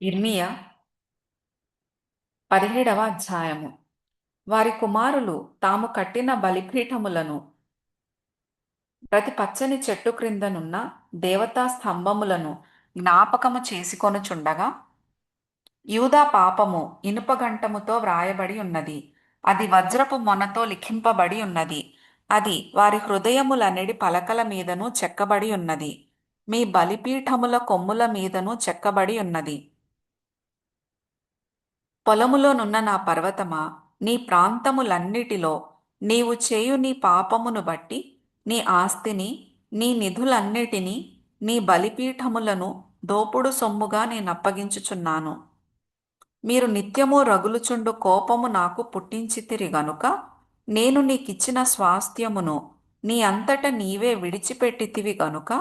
ఇర్మియా 17వ అధ్యాయము. వారి కుమారులు తాము కట్టిన బలిపీఠములను ప్రతి పచ్చని చెట్టు క్రిందనున్న దేవతా స్తంభములను జ్ఞాపకము చేసుకొనుచుండగా, యూదా పాపము ఇనుపగంటముతో వ్రాయబడి ఉన్నది. అది వజ్రపు మొనతో లిఖింపబడి ఉన్నది. అది వారి హృదయములనెడి పలకల మీదను చెక్కబడి ఉన్నది. మీ బలిపీఠముల కొమ్ముల మీదను చెక్కబడి ఉన్నది. పొలములోనున్న నా పర్వతమా, నీ ప్రాంతములన్నిటిలో నీవు చేయు నీ పాపమును బట్టి నీ ఆస్తిని, నీ నిధులన్నిటినీ, నీ బలిపీఠములను దోపుడు సొమ్ముగా నేనప్పగించుచున్నాను. మీరు నిత్యము రగులుచుండు కోపము నాకు పుట్టించితిరి గనుక నేను నీకిచ్చిన స్వాస్థ్యమును నీ అంతట నీవే విడిచిపెట్టితివి గనుక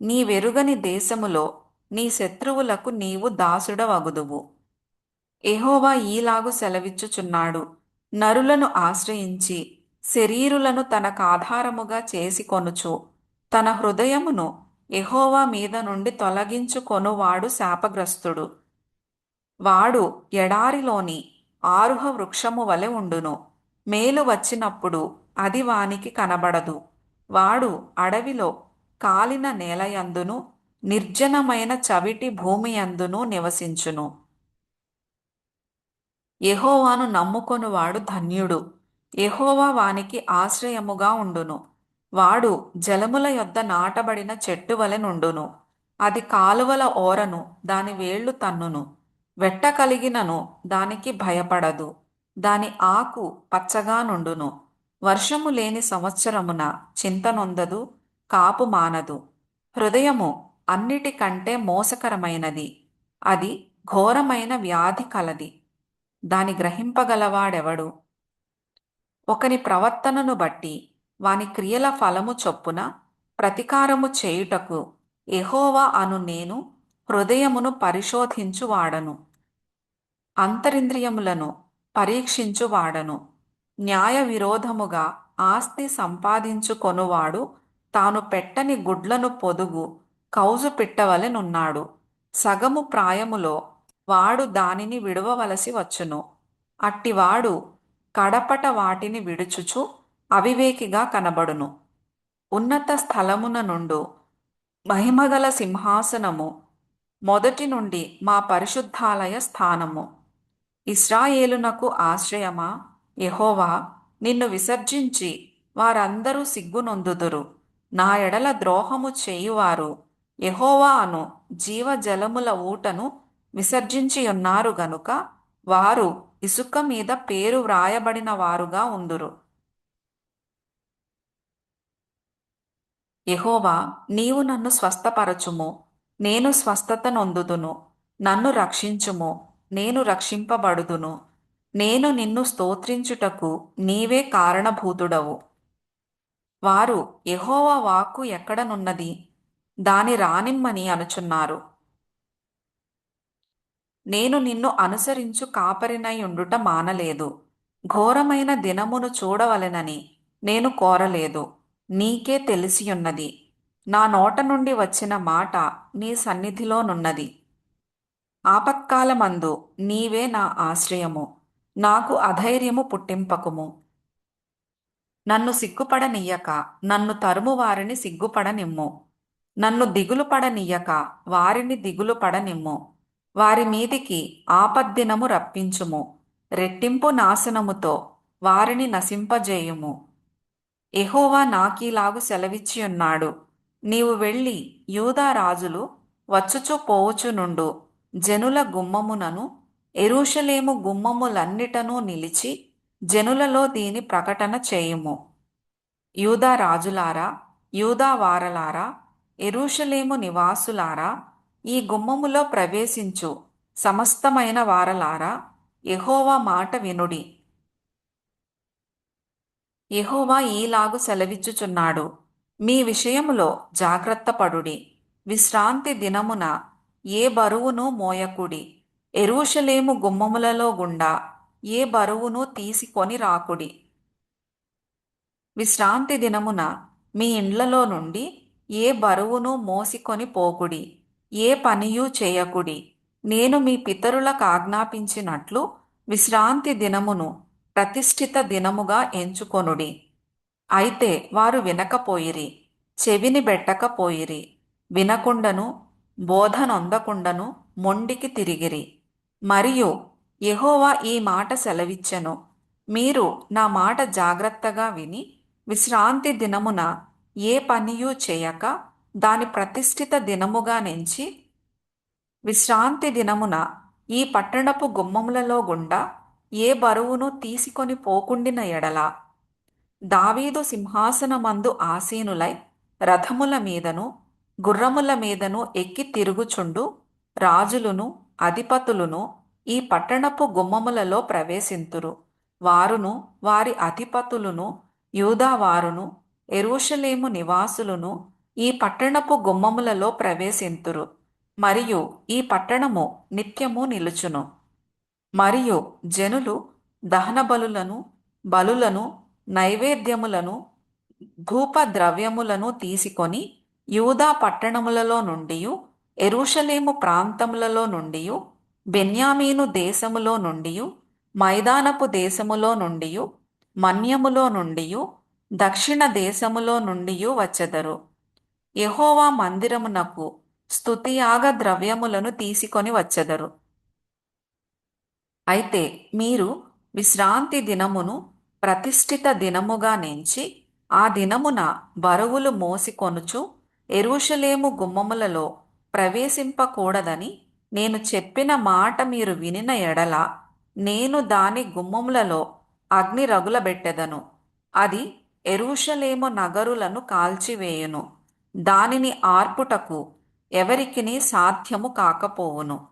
నీవెరుగని దేశములో నీ శత్రువులకు నీవు దాసుడవగుదువు. యెహోవా ఈలాగు సెలవిచ్చుచున్నాడు: నరులను ఆశ్రయించి శరీరులను తనకాధారముగా చేసుకొనుచు తన హృదయమును యెహోవా మీద నుండి తొలగించుకొనువాడు శాపగ్రస్తుడు. వాడు ఎడారిలోని ఆరుహ వృక్షము వలె ఉండును. మేలు వచ్చినప్పుడు అది వానికి కనబడదు. వాడు అడవిలో కాలిన నేలయందును నిర్జనమైన చవిటి భూమియందును నివసించును. యెహోవాను నమ్ముకొనువాడు ధన్యుడు. యెహోవా వానికి ఆశ్రయముగా ఉండును. వాడు జలముల యొద్ద నాటబడిన చెట్టు వలె నుండును. అది కాలువల ఓరను దాని వేళ్లు తన్నును. వెట్ట కలిగినను దానికి భయపడదు. దాని ఆకు పచ్చగా నుండును. వర్షము లేని సంవత్సరమున చింతనొందదు, కాపు మానదు. హృదయము అన్నిటికంటే మోసకరమైనది. అది ఘోరమైన వ్యాధి కలది. దాని గ్రహింపగలవాడెవడు? ఒకని ప్రవర్తనను బట్టి వాని క్రియల ఫలము చొప్పున ప్రతికారము చేయుటకు యెహోవా అను నేను హృదయమును పరిశోధించువాడను, అంతరింద్రియములను పరీక్షించువాడను. న్యాయ విరోధముగా ఆస్తి సంపాదించుకొనువాడు తాను పెట్టని గుడ్లను పొదుగు కౌజు పిట్టవలెనున్నాడు. సగము ప్రాయములో వాడు దానిని విడువవలసి వచ్చును. అట్టివాడు కడపట వాటిని విడుచుచు అవివేకిగా కనబడును. ఉన్నత స్థలమున నుండు మహిమగల సింహాసనము మొదటి నుండి మా పరిశుద్ధాలయ స్థానము. ఇశ్రాయేలునకు ఆశ్రయమా, యెహోవా నిన్ను విసర్జించి వారందరూ సిగ్గునొందుదురు. నా ఎడల ద్రోహము చేయువారు యెహోవా అను జీవజలముల ఊటను విసర్జించియున్నారు గనుక వారు ఇసుక మీద పేరు వ్రాయబడిన వారుగా ఉందురు. యెహోవా నీవు నన్ను స్వస్థపరచుము, నేను స్వస్థత నొందుదును. నన్ను రక్షించుము, నేను రక్షింపబడుదును. నేను నిన్ను స్తోత్రించుటకు నీవే కారణభూతుడవు. వారు యెహోవా వాక్కు ఎక్కడనున్నది, దాని రానిమ్మని అనుచున్నారు. నేను నిన్ను అనుసరించు కాపరినయుండుట మానలేదు. ఘోరమైన దినమును చూడవలెనని నేను కోరలేదు. నీకే తెలిసియున్నది. నా నోట నుండి వచ్చిన మాట నీ సన్నిధిలోనున్నది. ఆపత్కాలమందు నీవే నా ఆశ్రయము. నాకు అధైర్యము పుట్టింపకుము. నన్ను సిగ్గుపడనియ్యక నన్ను తరుము వారిని సిగ్గుపడనిమ్ము. నన్ను దిగులు పడనియ్యక వారిని దిగులు పడనిమ్ము. వారి మీదికి ఆపద్దినము రప్పించుము. రెట్టింపు నాశనముతో వారిని నశింపజేయుము. యెహోవా నాకీలాగు సెలవిచ్చియున్నాడు: నీవు వెళ్ళి యూదా రాజులు వచ్చుచు పోవుచు నుండు జనుల గుమ్మమునను యెరూషలేము గుమ్మములన్నిటనూ నిలిచి జనులలో దీని ప్రకటన చేయుము. యూదా రాజులారా, యూదా వారలారా, యెరూషలేము నివాసులారా, ఈ గుమ్మములో ప్రవేశించు సమస్తమైన వారలారా, యెహోవా మాట వినుడి. యెహోవా ఈలాగు సెలవిచ్చుచున్నాడు: మీ విషయములో జాగ్రత్త పడుడి. విశ్రాంతి దినమున ఏ బరువును మోయకుడి. యెరూషలేము గుమ్మములలో గుండా ఏ బరువును తీసుకొని రాకుడి. విశ్రాంతి దినమున మీ ఇండ్లలో నుండి ఏ బరువును మోసికొని పోకుడి. ఏ పనియూ చేయకుడి. నేను మీ పితరులకు ఆజ్ఞాపించినట్లు విశ్రాంతి దినమును ప్రతిష్ఠిత దినముగా ఎంచుకొనుడి. అయితే వారు వినకపోయిరి, చెవిని బెట్టకపోయిరి, వినకుండను బోధనొందకుండను మొండికి తిరిగిరి. మరియు యెహోవా ఈ మాట సెలవిచ్చెను, మీరు నా మాట జాగ్రత్తగా విని విశ్రాంతి దినమున ఏ పనియూ చేయక దాని ప్రతిష్ఠిత దినముగా నెంచి విశ్రాంతి దినమున ఈ పట్టణపు గుమ్మములలో గుండా ఏ బరువును తీసుకొని పోకుండిన ఎడల దావీదు సింహాసనమందు ఆసీనులై రథముల మీదను గుర్రముల మీదను ఎక్కి తిరుగుచుండు రాజులును అధిపతులును ఈ పట్టణపు గుమ్మములలో ప్రవేశింతురు. వారును వారి అధిపతులును యూదావారును యెరూషలేము నివాసులును ఈ పట్టణపు గుమ్మములలో ప్రవేశింతురు. మరియు ఈ పట్టణము నిత్యము నిలుచును. మరియు జనులు దహన బలులను నైవేద్యములను ధూపద్రవ్యములను తీసుకొని యూదా పట్టణములలో నుండియు యెరూషలేము ప్రాంతములలో నుండియు బెన్యామీను దేశములో నుండియు మైదానపు దేశములో నుండియు మన్యములో నుండియు దక్షిణ దేశములో నుండియు వచ్చెదరు. యెహోవా మందిరమునకు స్తుతియాగ ద్రవ్యములను తీసుకొని వచ్చెదరు. అయితే మీరు విశ్రాంతి దినమును ప్రతిష్ఠిత దినముగా నెంచి ఆ దినమున బరువులు మోసికొనుచు యెరూషలేము గుమ్మములలో ప్రవేశింపకూడదని నేను చెప్పిన మాట మీరు వినిన ఎడల నేను దాని గుమ్మములలో అగ్ని రగులబెట్టెదను. అది యెరూషలేము నగరులను కాల్చివేయును. దానిని ఆర్పుటకు ఎవరికిని సాధ్యము కాకపోవును.